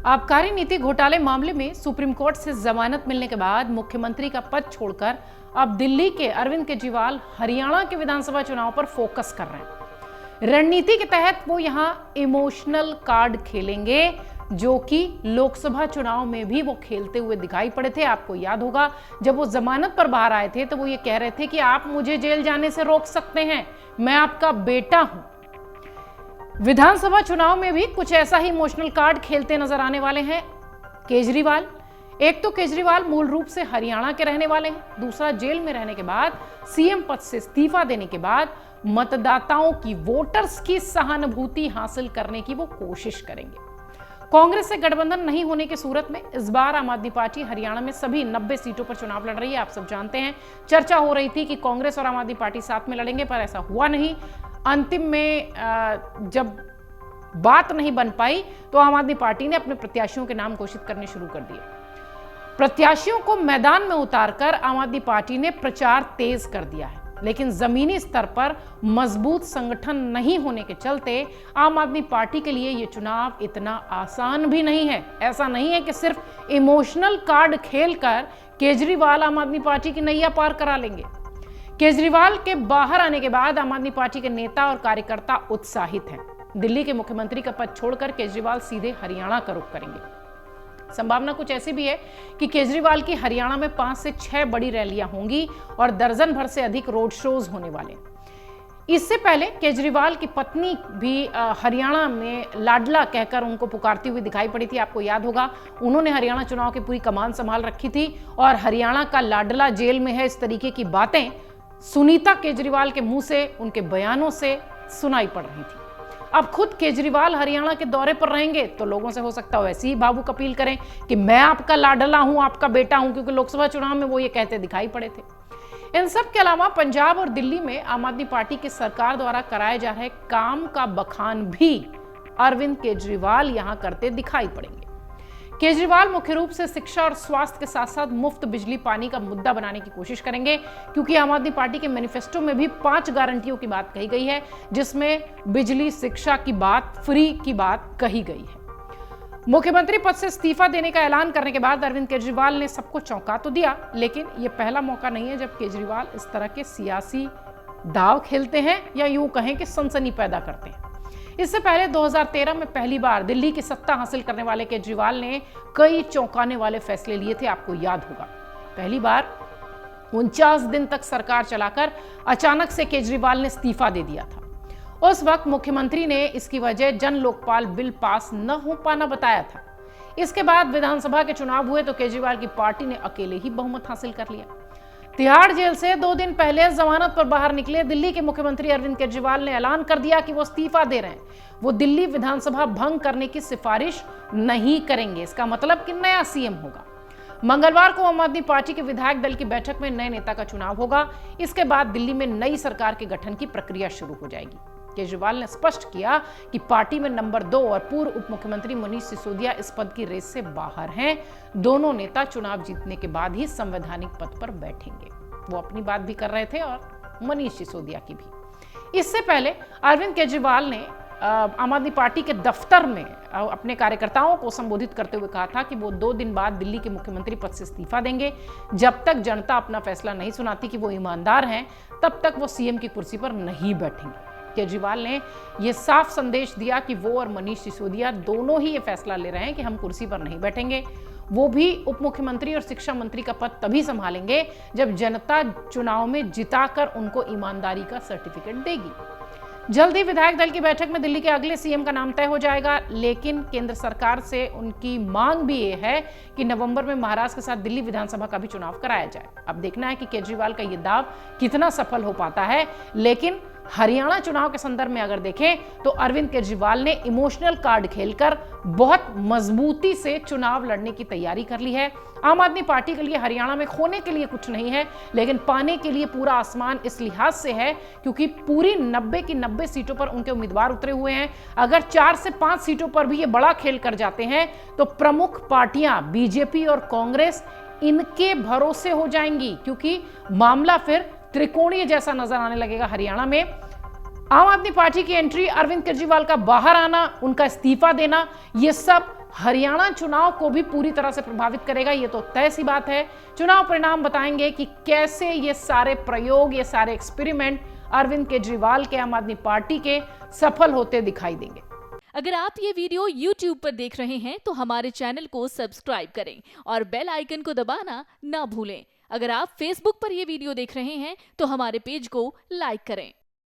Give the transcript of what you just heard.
आबकारी नीति घोटाले मामले में सुप्रीम कोर्ट से जमानत मिलने के बाद मुख्यमंत्री का पद छोड़कर अब दिल्ली के अरविंद केजरीवाल हरियाणा के विधानसभा चुनाव पर फोकस कर रहे हैं। रणनीति के तहत वो यहां इमोशनल कार्ड खेलेंगे, जो कि लोकसभा चुनाव में भी वो खेलते हुए दिखाई पड़े थे। आपको याद होगा जब वो जमानत पर बाहर आए थे तो वो ये कह रहे थे कि आप मुझे जेल जाने से रोक सकते हैं, मैं आपका बेटा हूं। विधानसभा चुनाव में भी कुछ ऐसा ही इमोशनल कार्ड खेलते नजर आने वाले हैं केजरीवाल। एक तो केजरीवाल मूल रूप से हरियाणा के रहने वाले हैं, दूसरा जेल में रहने के बाद सीएम पद से इस्तीफा देने के बाद मतदाताओं की, वोटर्स की सहानुभूति हासिल करने की वो कोशिश करेंगे। कांग्रेस से गठबंधन नहीं होने की सूरत में इस बार आम आदमी पार्टी हरियाणा में सभी 90 सीटों पर चुनाव लड़ रही है। आप सब जानते हैं, चर्चा हो रही थी कि कांग्रेस और आम आदमी पार्टी साथ में लड़ेंगे, पर ऐसा हुआ नहीं। अंतिम में जब बात नहीं बन पाई तो आम आदमी पार्टी ने अपने प्रत्याशियों के नाम घोषित करने शुरू कर दिए। प्रत्याशियों को मैदान में उतारकर आम आदमी पार्टी ने प्रचार तेज कर दिया है, लेकिन जमीनी स्तर पर मजबूत संगठन नहीं होने के चलते आम आदमी पार्टी के लिए यह चुनाव इतना आसान भी नहीं है। ऐसा नहीं है कि सिर्फ इमोशनल कार्ड खेलकर केजरीवाल आम आदमी पार्टी की नैया पार करा लेंगे। केजरीवाल के बाहर आने के बाद आम आदमी पार्टी के नेता और कार्यकर्ता उत्साहित हैं। दिल्ली के मुख्यमंत्री का पद छोड़कर केजरीवाल सीधे हरियाणा का रुख करेंगे। संभावना कुछ ऐसी भी है कि केजरीवाल की हरियाणा में 5 से 6 बड़ी रैलियां होंगी और दर्जन भर से अधिक रोड शोज होने वाले। इससे पहले केजरीवाल की पत्नी भी हरियाणा में लाडला कहकर उनको पुकारती हुई दिखाई पड़ी थी। आपको याद होगा, उन्होंने हरियाणा चुनाव की पूरी कमान संभाल रखी थी और हरियाणा का लाडला जेल में है, इस तरीके की बातें सुनीता केजरीवाल के मुंह से, उनके बयानों से सुनाई पड़ रही थी। अब खुद केजरीवाल हरियाणा के दौरे पर रहेंगे तो लोगों से हो सकता है वैसे ही भावुक अपील करें कि मैं आपका लाडला हूं, आपका बेटा हूं, क्योंकि लोकसभा चुनाव में वो ये कहते दिखाई पड़े थे। इन सब के अलावा पंजाब और दिल्ली में आम आदमी पार्टी की सरकार द्वारा कराए जा रहे काम का बखान भी अरविंद केजरीवाल यहां करते दिखाई पड़ेंगे। केजरीवाल मुख्य रूप से शिक्षा और स्वास्थ्य के साथ साथ मुफ्त बिजली पानी का मुद्दा बनाने की कोशिश करेंगे, क्योंकि आम आदमी पार्टी के मैनिफेस्टो में भी 5 गारंटियों की बात कही गई है, जिसमें बिजली, शिक्षा की बात, फ्री की बात कही गई है। मुख्यमंत्री पद से इस्तीफा देने का ऐलान करने के बाद अरविंद केजरीवाल ने सबको चौंका तो दिया, लेकिन यह पहला मौका नहीं है जब केजरीवाल इस तरह के सियासी दांव खेलते हैं या यूं कहें कि सनसनी पैदा करते हैं। इससे पहले 2013 में पहली बार दिल्ली की सत्ता हासिल करने वाले केजरीवाल ने कई चौंकाने वाले फैसले लिए थे। आपको याद होगा, पहली बार 49 दिन तक सरकार चलाकर अचानक से केजरीवाल ने इस्तीफा दे दिया था। उस वक्त मुख्यमंत्री ने इसकी वजह जन लोकपाल बिल पास न हो पाना बताया था। इसके बाद विधानसभा के चुनाव हुए तो केजरीवाल की पार्टी ने अकेले ही बहुमत हासिल कर लिया। तिहाड़ जेल से 2 दिन पहले जमानत पर बाहर निकले दिल्ली के मुख्यमंत्री अरविंद केजरीवाल ने ऐलान कर दिया कि वो इस्तीफा दे रहे हैं। वो दिल्ली विधानसभा भंग करने की सिफारिश नहीं करेंगे। इसका मतलब कि नया सीएम होगा। मंगलवार को आम आदमी पार्टी के विधायक दल की बैठक में नए नेता का चुनाव होगा। इसके बाद दिल्ली में नई सरकार के गठन की प्रक्रिया शुरू हो जाएगी। केजरीवाल ने स्पष्ट किया कि पार्टी में नंबर 2 और पूर्व उप मुख्यमंत्री मनीष सिसोदिया इस पद की रेस से बाहर हैं। दोनों नेता चुनाव जीतने के बाद ही संवैधानिक पद पर बैठेंगे। वो अपनी बात भी कर रहे थे और मनीष सिसोदिया की भी। इससे पहले अरविंद केजरीवाल ने आम आदमी पार्टी के दफ्तर में अपने कार्यकर्ताओं को संबोधित करते हुए कहा था कि वो 2 दिन बाद दिल्ली के मुख्यमंत्री पद से इस्तीफा देंगे। जब तक जनता अपना फैसला नहीं सुनाती कि वो ईमानदार हैं, तब तक वो सीएम की कुर्सी पर नहीं बैठेंगे। केजरीवाल ने यह साफ संदेश दिया कि वो और मनीष सिसोदिया दोनों ही ये फैसला ले रहे हैं कि हम कुर्सी पर नहीं बैठेंगे। वो भी उप मुख्यमंत्री और शिक्षा मंत्री का पद तभी संभालेंगे जब जनता चुनाव में जिताकर उनको ईमानदारी का सर्टिफिकेट देगी। जल्द ही विधायक दल की बैठक में दिल्ली के अगले सीएम का नाम तय हो जाएगा, लेकिन केंद्र सरकार से उनकी मांग भी ये है कि नवंबर में महाराष्ट्र के साथ दिल्ली विधानसभा का भी चुनाव कराया जाए। अब देखना है कि केजरीवाल का ये दाव कितना सफल हो पाता है। लेकिन हरियाणा चुनाव के संदर्भ में अगर देखें तो अरविंद केजरीवाल ने इमोशनल कार्ड खेलकर बहुत मजबूती से चुनाव लड़ने की तैयारी कर ली है। आम आदमी पार्टी के लिए हरियाणा में खोने के लिए कुछ नहीं है, लेकिन पाने के लिए पूरा आसमान इस लिहाज से है क्योंकि पूरी 90 की 90 सीटों पर उनके उम्मीदवार उतरे हुए हैं। अगर 4 से 5 सीटों पर भी ये बड़ा खेल कर जाते हैं तो प्रमुख पार्टियां बीजेपी और कांग्रेस इनके भरोसे हो जाएंगी, क्योंकि मामला फिर त्रिकोणीय जैसा नजर आने लगेगा हरियाणा में। आम आदमी पार्टी की एंट्री, अरविंद केजरीवाल का बाहर आना, उनका इस्तीफा देना, ये सब हरियाणा चुनाव को भी पूरी तरह से प्रभावित करेगा, ये तो तय सी बात है। चुनाव परिणाम बताएंगे कि कैसे ये सारे प्रयोग, ये सारे एक्सपेरिमेंट अरविंद केजरीवाल के आम आदमी पार्टी के सफल होते दिखाई देंगे। अगर आप ये वीडियो YouTube पर देख रहे हैं तो हमारे चैनल को सब्सक्राइब करें और बेल आइकन को दबाना ना भूलें। अगर आप Facebook पर ये वीडियो देख रहे हैं तो हमारे पेज को लाइक करें।